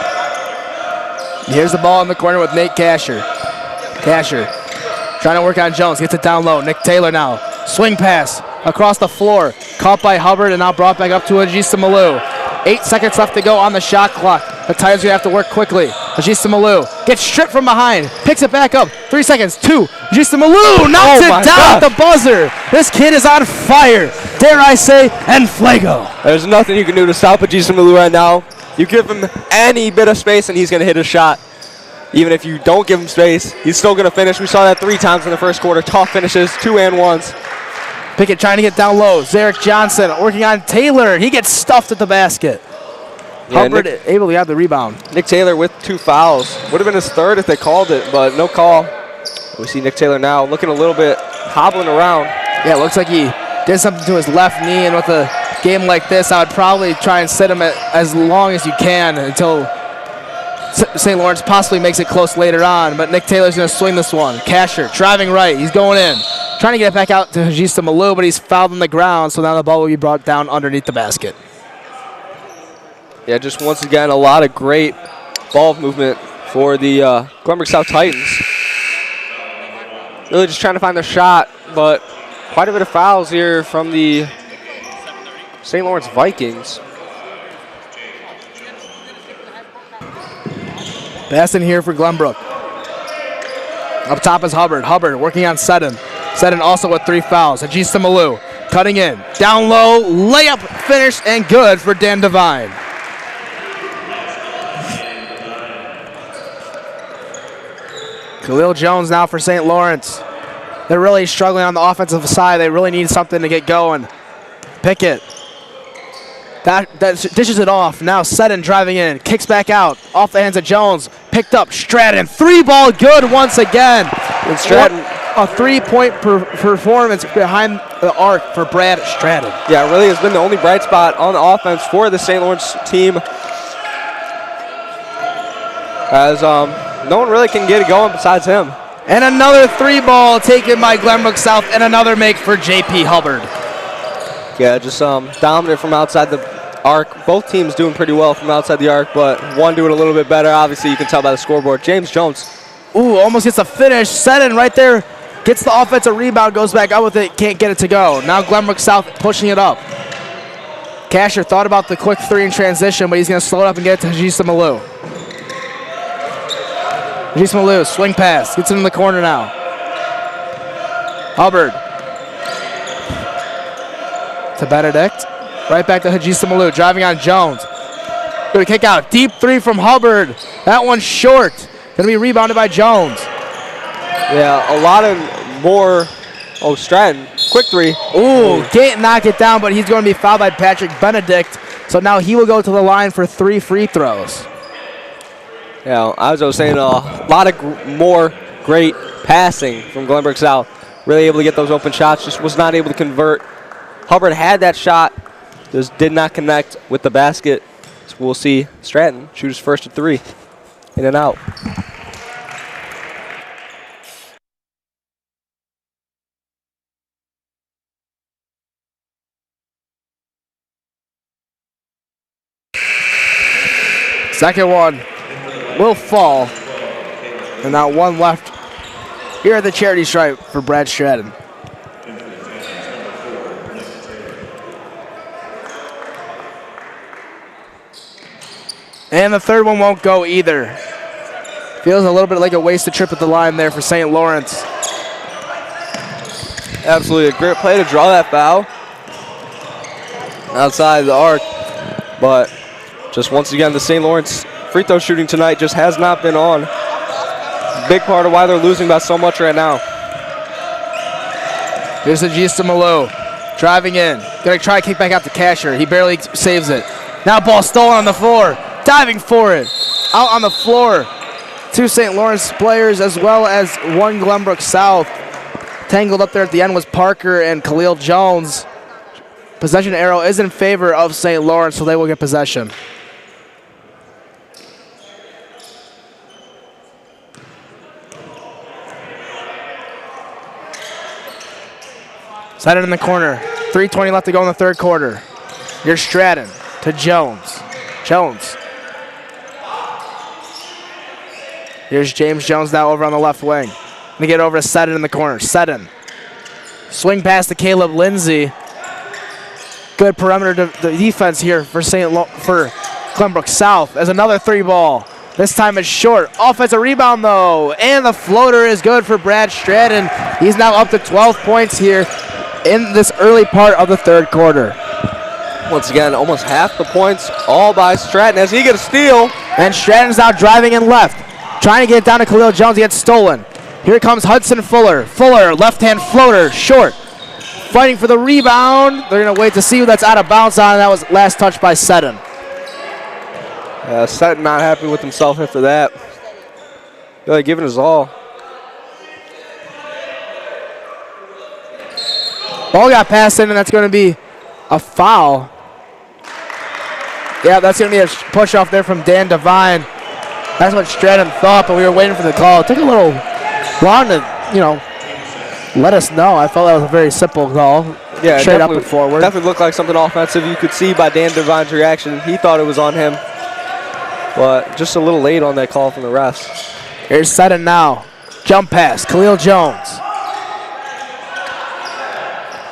Here's the ball in the corner with Nate Casher. Casher trying to work on Jones. Gets it down low. Nick Taylor now. Swing pass across the floor. Caught by Hubbard and now brought back up to Ajisa Malou. 8 seconds left to go on the shot clock. The Titans are going to have to work quickly. Ajisa Malou gets stripped from behind. Picks it back up. 3 seconds. 2. Ajisa Malou knocks it down at the buzzer. This kid is on fire. Dare I say, and Flago. There's nothing you can do to stop Ajisa Malou right now. You give him any bit of space and he's going to hit a shot. Even if you don't give him space, he's still going to finish. We saw that 3 times in the first quarter. Tough finishes, 2-and-1s. Pickett trying to get down low. Zarek Johnson working on Taylor. He gets stuffed at the basket. Yeah, Hubbard able to have the rebound. Nick Taylor with 2 fouls. Would have been his third if they called it, but no call. We see Nick Taylor now looking a little bit hobbling around. Yeah, it looks like he did something to his left knee, and with a game like this, I would probably try and sit him at as long as you can until St. Lawrence possibly makes it close later on. But Nick Taylor's going to swing this one. Casher driving right. He's going in. Trying to get it back out to Ajisa Malou, but he's fouled on the ground, so now the ball will be brought down underneath the basket. Yeah, just once again, a lot of great ball movement for the Glenbrook South Titans. Really just trying to find their shot, but quite a bit of fouls here from the St. Lawrence Vikings. Pass in here for Glenbrook. Up top is Hubbard. Hubbard working on Seddon. Seddon also with 3 fouls. Ajisa Malou cutting in. Down low, layup, finish, and good for Dan Devine. Khalil Jones now for St. Lawrence. They're really struggling on the offensive side. They really need something to get going. Pickett. That dishes it off. Now Seddon driving in. Kicks back out. Off the hands of Jones. Picked up. Stratton. 3-ball good once again. And Stratton. A 3-point performance behind the arc for Brad Stratton. Yeah, it really has been the only bright spot on the offense for the St. Lawrence team. As no one really can get it going besides him. And another 3-ball taken by Glenbrook South, and another make for J.P. Hubbard. Yeah, just dominant from outside the arc. Both teams doing pretty well from outside the arc, but one doing a little bit better. Obviously, you can tell by the scoreboard. James Jones. Ooh, almost gets a finish. Seddon right there. Gets the offensive rebound, goes back out with it, can't get it to go. Now Glenbrook South pushing it up. Casher thought about the quick 3 in transition, but he's going to slow it up and get it to Ajisa Malou. Ajisa Malou, swing pass, gets it in the corner now. Hubbard. To Benedict. Right back to Ajisa Malou, driving on Jones. Good kick out, deep 3 from Hubbard. That one's short. Going to be rebounded by Jones. Yeah, a lot of more. Oh, Stratton Quick three. Ooh, can't knock it down, but he's going to be fouled by Patrick Benedict. So now he will go to the line for 3 free throws. Yeah, as I was saying, a lot of more great passing from Glenbrook South. Really able to get those open shots, just was not able to convert. Hubbard had that shot, just did not connect with the basket. So we'll see Stratton shoot his first at 3. In and out. Second one will fall. And now one left here at the charity stripe for Brad Stratton. And the third one won't go either. Feels a little bit like a wasted trip at the line there for St. Laurence. Absolutely a great play to draw that foul outside the arc. But just once again, the St. Lawrence free throw shooting tonight just has not been on. Big part of why they're losing by so much right now. Here's the Gista Malou driving in. Gonna try to kick back out to Casher. He barely saves it. Now ball stolen on the floor. Diving for it. Out on the floor. 2 St. Lawrence players as well as 1 Glenbrook South. Tangled up there at the end was Parker and Khalil Jones. Possession arrow is in favor of St. Lawrence, so they will get possession. Set it in the corner. 3:20 left to go in the third quarter. Here's Stratton to Jones. Jones. Here's James Jones now over on the left wing. Gonna get over to Seddon in the corner. Seddon. Swing pass to Caleb Lindsay. Good perimeter defense here for Glenbrook South. As another 3 ball. This time it's short. Offensive rebound though. And the floater is good for Brad Stratton. He's now up to 12 points here in this early part of the third quarter. Once again, almost half the points all by Stratton as he gets a steal. And Stratton's now driving in left. Trying to get it down to Khalil Jones. He gets stolen. Here comes Hudson Fuller. Fuller, left-hand floater, short. Fighting for the rebound. They're going to wait to see who that's out of bounds on. That was last touched by Seddon. Seddon not happy with himself after that. Really giving his all. Ball got passed in, and that's going to be a foul. Yeah, that's going to be a push off there from Dan Devine. That's what Stratton thought, but we were waiting for the call. It took a little long to, let us know. I felt that was a very simple call. Yeah, straight up and forward. Definitely looked like something offensive. You could see by Dan Devine's reaction. He thought it was on him, but just a little late on that call from the refs. Here's Seddon now. Jump pass, Khalil Jones.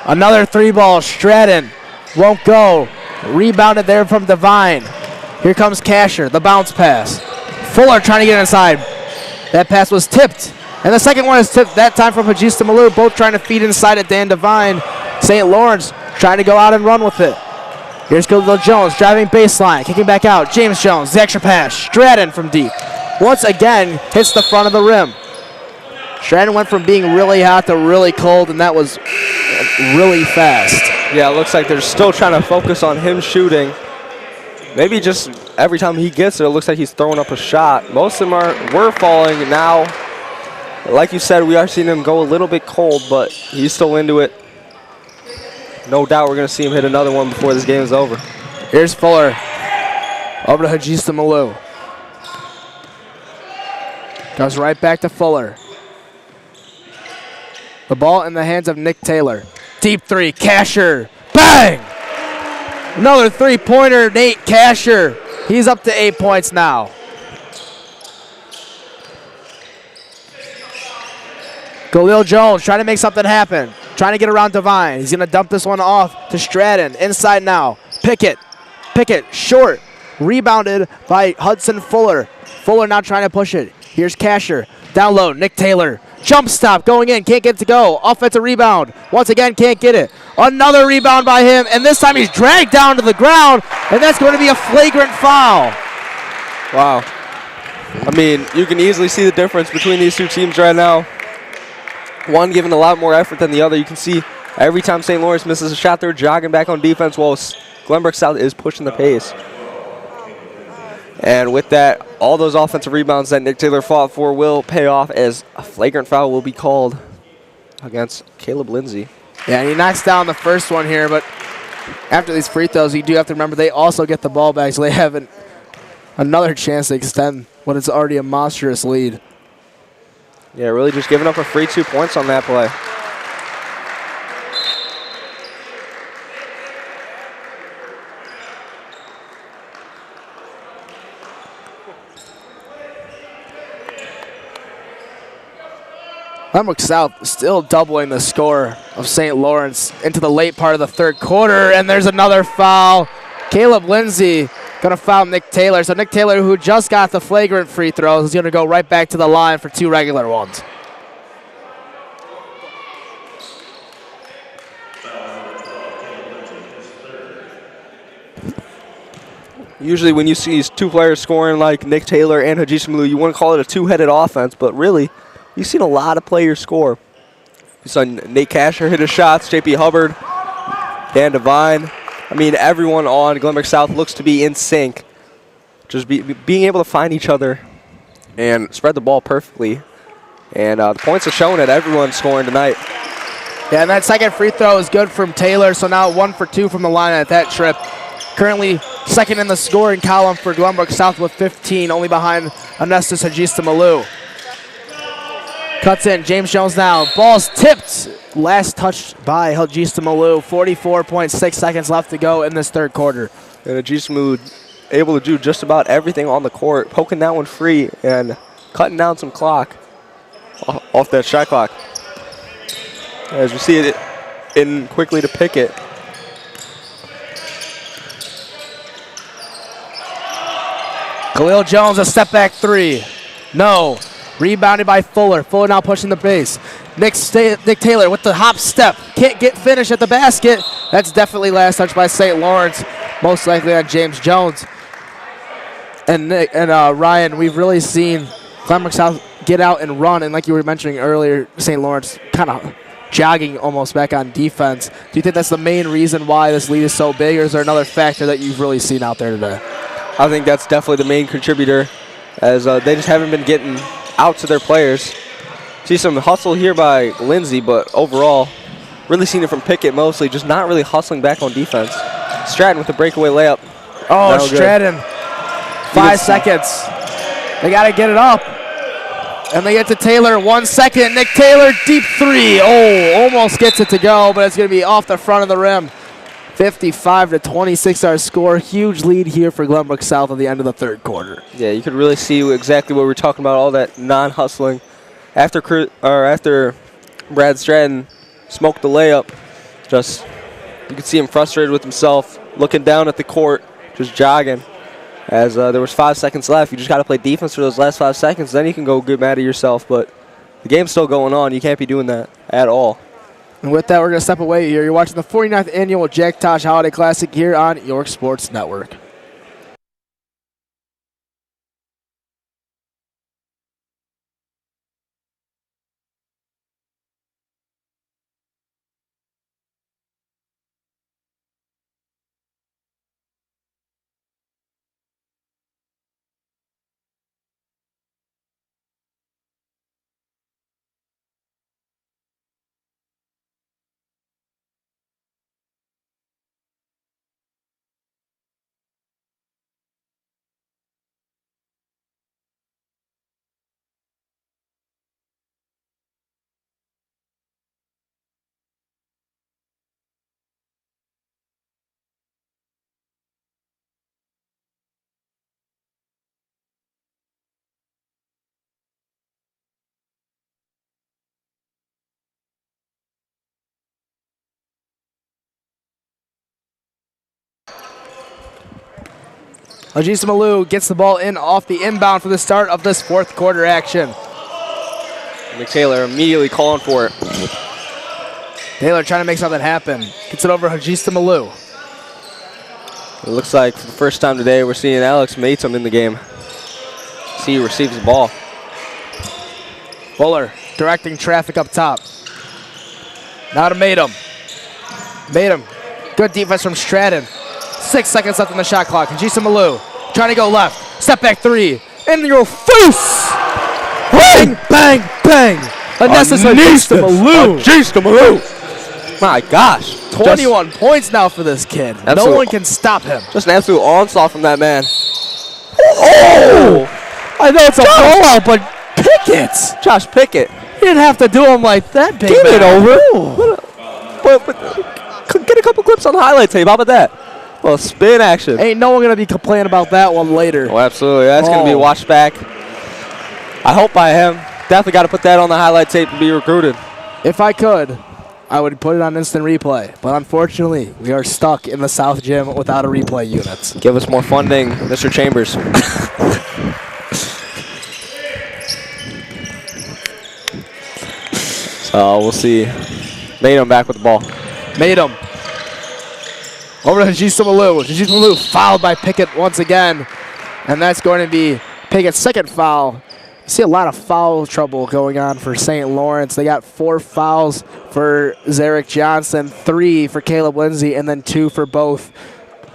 Another 3 ball, Stratton won't go. Rebounded there from Devine. Here comes Casher, the bounce pass. Fuller trying to get inside. That pass was tipped. And the second one is tipped that time from Hajista Malou, both trying to feed inside at Dan Devine. St. Lawrence trying to go out and run with it. Here's Khalil Jones driving baseline, kicking back out. James Jones, the extra pass. Stratton from deep. Once again, hits the front of the rim. Stratton went from being really hot to really cold, and that was really fast. Yeah, it looks like they're still trying to focus on him shooting. Maybe just every time he gets it looks like he's throwing up a shot. Most of them were falling now. Like you said, we are seeing him go a little bit cold, but he's still into it. No doubt we're going to see him hit another one before this game is over. Here's Fuller. Over to Hajista Malou. Goes right back to Fuller. The ball in the hands of Nick Taylor. Deep 3, Casher. Bang! Another 3-pointer, Nate Casher. He's up to 8 points now. Khalil Jones trying to make something happen. Trying to get around Devine. He's going to dump this one off to Stratton. Inside now. Pickett. Pickett, short. Rebounded by Hudson Fuller. Fuller now trying to push it. Here's Casher. Down low, Nick Taylor. Jump stop going in. Can't get it to go. Offensive rebound. Once again, can't get it. Another rebound by him, and this time he's dragged down to the ground, and that's going to be a flagrant foul. Wow. I mean, you can easily see the difference between these two teams right now. One giving a lot more effort than the other. You can see Every time St. Lawrence misses a shot, they're jogging back on defense while Glenbrook South is pushing the pace. And with that, all those offensive rebounds that Nick Taylor fought for will pay off as a flagrant foul will be called against Caleb Lindsay. Yeah, and he knocks down the first one here, but after these free throws, you do have to remember they also get the ball back, so they have another chance to extend what is already a monstrous lead. Yeah, really just giving up a free 2 points on that play. Glenbrook South still doubling the score of St. Lawrence into the late part of the third quarter, and there's another foul. Caleb Lindsay going to foul Nick Taylor. So Nick Taylor, who just got the flagrant free throws, is going to go right back to the line for 2 regular ones. Usually when you see these 2 players scoring like Nick Taylor and Haji Samalu, you want to call it a 2-headed offense, but really, you've seen a lot of players score. You saw Nate Casher hit his shots, JP Hubbard, Dan Devine. I mean, everyone on Glenbrook South looks to be in sync. Just being able to find each other and spread the ball perfectly. And the points are showing that everyone's scoring tonight. Yeah, and that second free throw is good from Taylor, so now 1 for 2 from the line at that trip. Currently second in the scoring column for Glenbrook South with 15, only behind Anestis Hajistamalu. Cuts in, James Jones now. Ball's tipped. Last touched by Hajistamalu. 44.6 seconds left to go in this third quarter. And Hajistamalu able to do just about everything on the court, poking that one free and cutting down some clock off that shot clock. As we see it in quickly to Pickett. Khalil Jones, a step back 3. No. Rebounded by Fuller. Fuller now pushing the base. Nick Taylor with the hop step. Can't get finished at the basket. That's definitely last touch by St. Lawrence. Most likely on James Jones. And Ryan, we've really seen Glenbrook South get out and run. And like you were mentioning earlier, St. Lawrence kind of jogging almost back on defense. Do you think that's the main reason why this lead is so big, or is there another factor that you've really seen out there today? I think that's definitely the main contributor, as they just haven't been getting out to their players. See some hustle here by Lindsay, but overall, really seen it from Pickett mostly, just not really hustling back on defense. Stratton with the breakaway layup. Oh, Stratton. 5 seconds. They got to get it up. And they get to Taylor, 1 second. Nick Taylor, deep 3. Oh, almost gets it to go, but it's going to be off the front of the rim. 55-26 our score. Huge lead here for Glenbrook South at the end of the third quarter. Yeah, you could really see exactly what we're talking about, all that non-hustling. After Brad Stratton smoked the layup, just you could see him frustrated with himself, looking down at the court, just jogging. As there was 5 seconds left, you just got to play defense for those last 5 seconds. Then you can go get mad at yourself, but the game's still going on. You can't be doing that at all. And with that, we're going to step away here. You're watching the 49th Annual Jack Tosh Holiday Classic here on York Sports Network. Hajistamalu gets the ball in off the inbound for the start of this fourth quarter action. Nick Taylor immediately calling for it. Taylor trying to make something happen. Gets it over Hajistamalu. It looks like for the first time today we're seeing Alex Matum in the game. See, he receives the ball. Fuller directing traffic up top. Now to Matum. Made him. Good defense from Stratton. 6 seconds left on the shot clock. Jason Malou trying to go left. Step back three. In your face! Bang, bang, bang! Unnecessary. Jason Malou. My gosh. 21 points now for this kid. No one can stop him. Just an absolute onslaught from that man. Oh! I know it's a blowout, but Pickett. Josh Pickett. He didn't have to do him like that, big Get it man. over. Get a couple clips on the highlight tape. How about that? Well, spin action. Ain't no one going to be complaining about that one later. Oh, absolutely. That's going to be watched back. I hope I am. Definitely got to put that on the highlight tape to be recruited. If I could, I would put it on instant replay. But unfortunately, we are stuck in the South Gym without a replay unit. Give us more funding, Mr. Chambers. So we'll see. Made him back with the ball. Made him. Over to Jason Malou. Jason Malou fouled by Pickett once again. And that's going to be Pickett's second foul. You see a lot of foul trouble going on for St. Laurence. They got 4 fouls for Zarek Johnson, 3 for Caleb Lindsay, and then 2 for both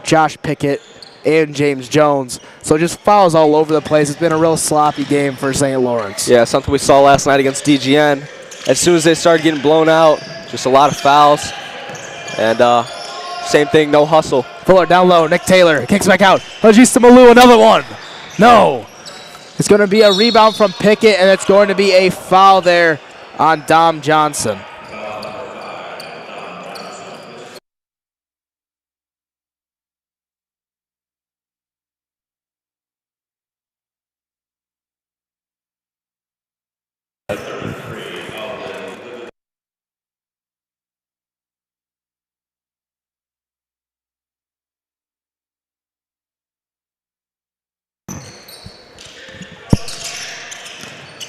Josh Pickett and James Jones. So just fouls all over the place. It's been a real sloppy game for St. Lawrence. Yeah, something we saw last night against DGN. As soon as they started getting blown out, just a lot of fouls. And same thing, no hustle. Fuller down low. Nick Taylor kicks back out. Hajista Malou, another one. No. It's going to be a rebound from Pickett, and it's going to be a foul there on Dom Johnson.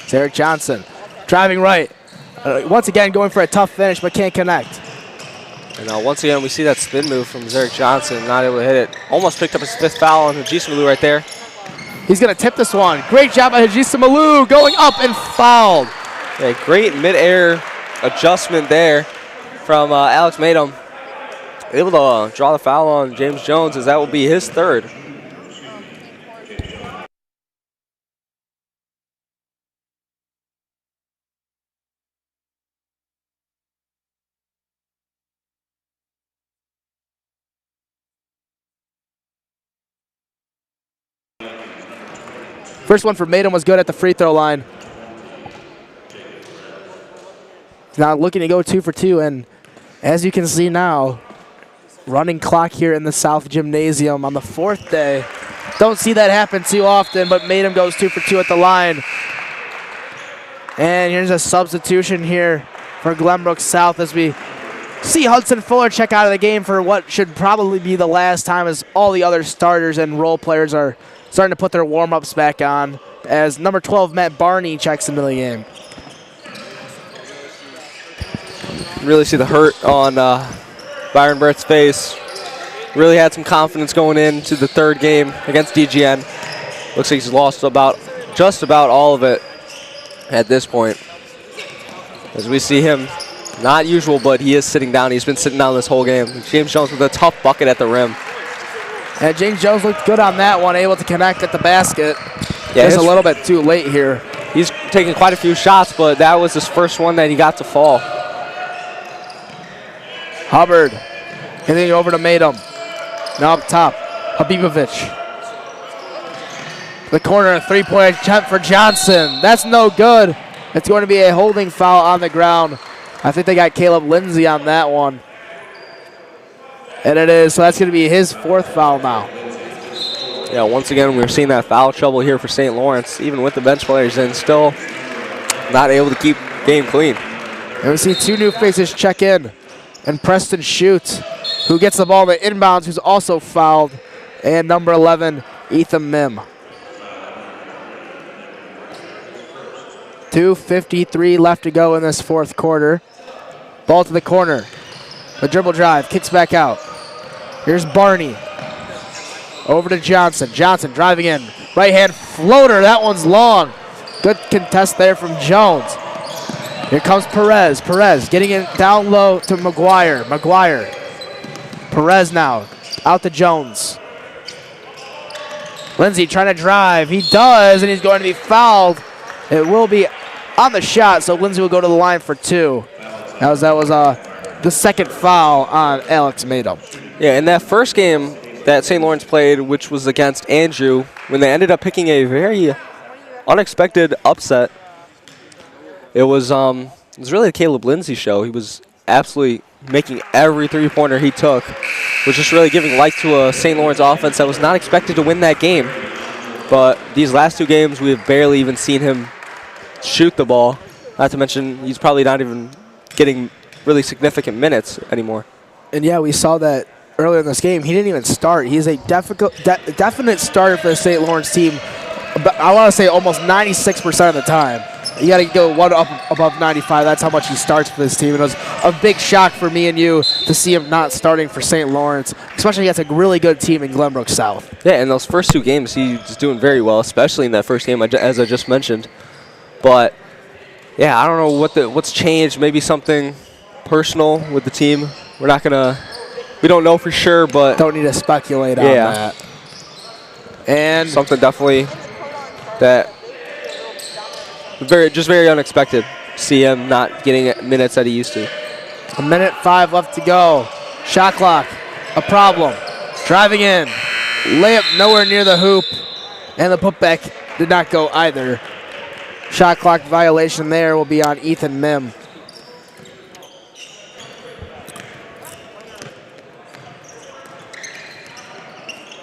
Zarek Johnson driving right. Once again going for a tough finish, but can't connect. And once again, we see that spin move from Zarek Johnson, not able to hit it. Almost picked up his 5th foul on Hajisa Malou right there. He's going to tip this one. Great job by Hajisa Malou going up and fouled. Yeah, great mid-air adjustment there from Alex Madom. Able to draw the foul on James Jones, as that will be his 3rd. First one for Madom was good at the free throw line. Now looking to go 2 for 2, and as you can see now, running clock here in the South Gymnasium on the 4th day. Don't see that happen too often, but Madom goes 2 for 2 at the line. And here's a substitution here for Glenbrook South as we see Hudson Fuller check out of the game for what should probably be the last time, as all the other starters and role players are starting to put their warm-ups back on, as number 12, Matt Barney, checks into the game. Really see the hurt on Byron Burt's face. Really had some confidence going into the 3rd game against DGN. Looks like he's lost just about all of it at this point. As we see him, not usual, but he is sitting down. He's been sitting down this whole game. James Jones with a tough bucket at the rim. And James Jones looked good on that one, able to connect at the basket. Yeah, just a little bit too late here. He's taken quite a few shots, but that was his first one that he got to fall. Hubbard hitting over to Madom. Now up top, Habibovic. The corner, 3-point attempt for Johnson. That's no good. It's going to be a holding foul on the ground. I think they got Caleb Lindsay on that one. And it is, so that's going to be his 4th foul now. Yeah, once again, we're seeing that foul trouble here for St. Lawrence, even with the bench players in, still not able to keep game clean. And we see 2 new faces check in. And Preston Schutz, who gets the ball to inbounds, who's also fouled. And number 11, Ethan Mim. 2:53 left to go in this 4th quarter. Ball to the corner. The dribble drive, kicks back out. Here's Barney. Over to Johnson. Johnson driving in. Right hand floater, that one's long. Good contest there from Jones. Here comes Perez. Perez getting it down low to McGuire. McGuire Perez now, out to Jones. Lindsay trying to drive. He does, and he's going to be fouled. It will be on the shot, so Lindsay will go to the line for 2. That was the second foul on Alex Mado. Yeah, in that first game that St. Lawrence played, which was against Andrew, when they ended up picking a very unexpected upset, it was really a Caleb Lindsay show. He was absolutely making every three-pointer he took, was just really giving life to a St. Lawrence offense that was not expected to win that game. But these last 2 games, we have barely even seen him shoot the ball. Not to mention, he's probably not even getting really significant minutes anymore. And yeah, we saw that earlier in this game. He didn't even start. He's a definite starter for the St. Lawrence team. But I want to say almost 96% of the time. You got to go one up above 95. That's how much he starts for this team. And it was a big shock for me and you to see him not starting for St. Lawrence, especially against a really good team in Glenbrook South. Yeah, in those first 2 games, he's doing very well, especially in that first game, as I just mentioned. But yeah, I don't know what's changed. Maybe something personal with the team. We don't know for sure, but don't need to speculate on that. And something definitely that very unexpected. See him not getting minutes that he used to. 1:05 left to go. Shot clock, a problem. Driving in, layup nowhere near the hoop, and the putback did not go either. Shot clock violation there will be on Ethan Mim.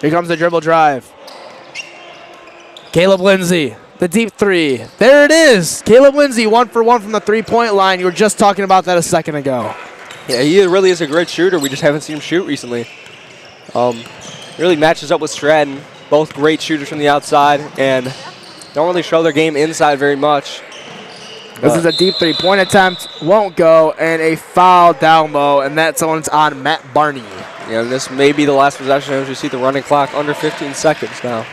Here comes the dribble drive. Caleb Lindsay, the deep 3. There it is. Caleb Lindsay, 1 for 1 from the three-point line. You were just talking about that a second ago. Yeah, he really is a great shooter. We just haven't seen him shoot recently. Really matches up with Stratton. Both great shooters from the outside and don't really show their game inside very much. This is a deep 3-point attempt. Won't go, and a foul down low, and that one's on Matt Barney. Yeah, and this may be the last possession as we see the running clock under 15 seconds now.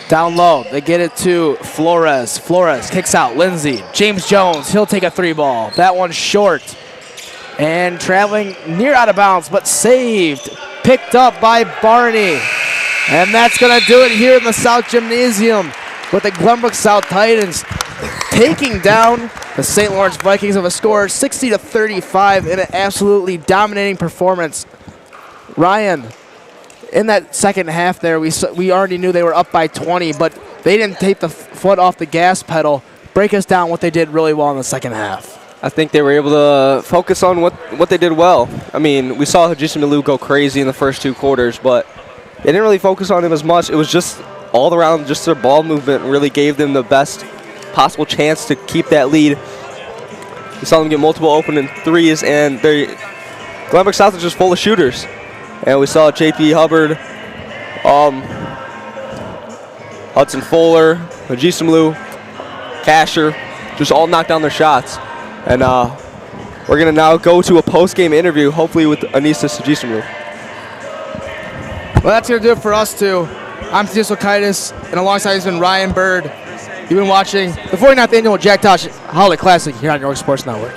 Down low, they get it to Flores. Flores kicks out Lindsay. James Jones, he'll take a 3-ball. That one's short. And traveling near out of bounds, but saved. Picked up by Barney. And that's going to do it here in the South Gymnasium with the Glenbrook South Titans taking down the St. Lawrence Vikings of a score 60-35 in an absolutely dominating performance. Ryan, in that second half there, we already knew they were up by 20, but they didn't take the foot off the gas pedal. Break us down what they did really well in the second half. I think they were able to focus on what they did well. I mean, we saw Hajisi Malou go crazy in the first 2 quarters, but they didn't really focus on him as much. It was just all around, just their ball movement really gave them the best possible chance to keep that lead. We saw them get multiple open threes, and Glenbrook South is just full of shooters. And we saw J.P. Hubbard, Hudson Fuller, Hajisi Malou, Casher, just all knock down their shots. And we're going to now go to a post-game interview, hopefully with Anissa Sajismalu. Well, that's going to do it for us, too. I'm Silkaitis, and alongside has been Ryan Bird. You've been watching the 49th Annual Jack Tosh Holiday Classic here on York Sports Network.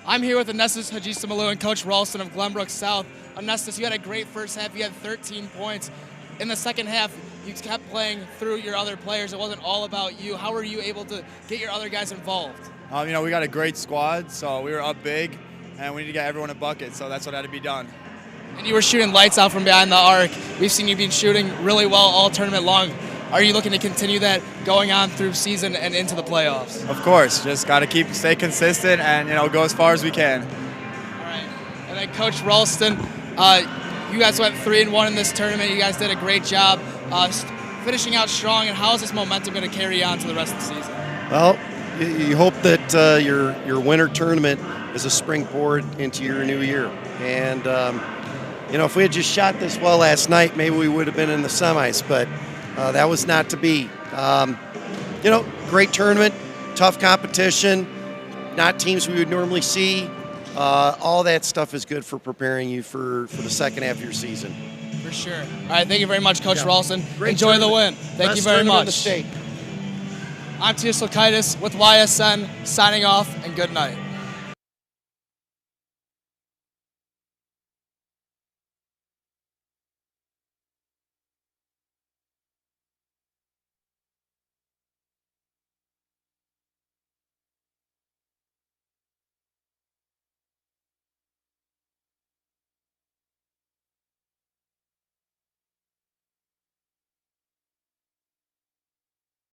I'm here with Announcers Hajisi and Coach Ralston of Glenbrook South. Announcers, you had a great first half. You had 13 points. In the second half, you kept playing through your other players. It wasn't all about you. How were you able to get your other guys involved? We got a great squad, so we were up big, and we need to get everyone a bucket, so that's what had to be done. And you were shooting lights out from behind the arc. We've seen you been shooting really well all tournament long. Are you looking to continue that going on through season and into the playoffs? Of course, just got to stay consistent and go as far as we can. All right. And then Coach Ralston, you guys went 3-1 in this tournament. You guys did a great job finishing out strong. And how is this momentum going to carry on to the rest of the season? Well, you hope that your winter tournament is a springboard into your new year. And if we had just shot this well last night, maybe we would have been in the semis. But that was not to be. Great tournament, tough competition, not teams we would normally see. All that stuff is good for preparing you for the second half of your season. For sure. All right, thank you very much, Coach Ralston. Great Enjoy the tournament. win. Thank you Best very tournament in much. the state. I'm Silkaitis with YSN, signing off, and good night.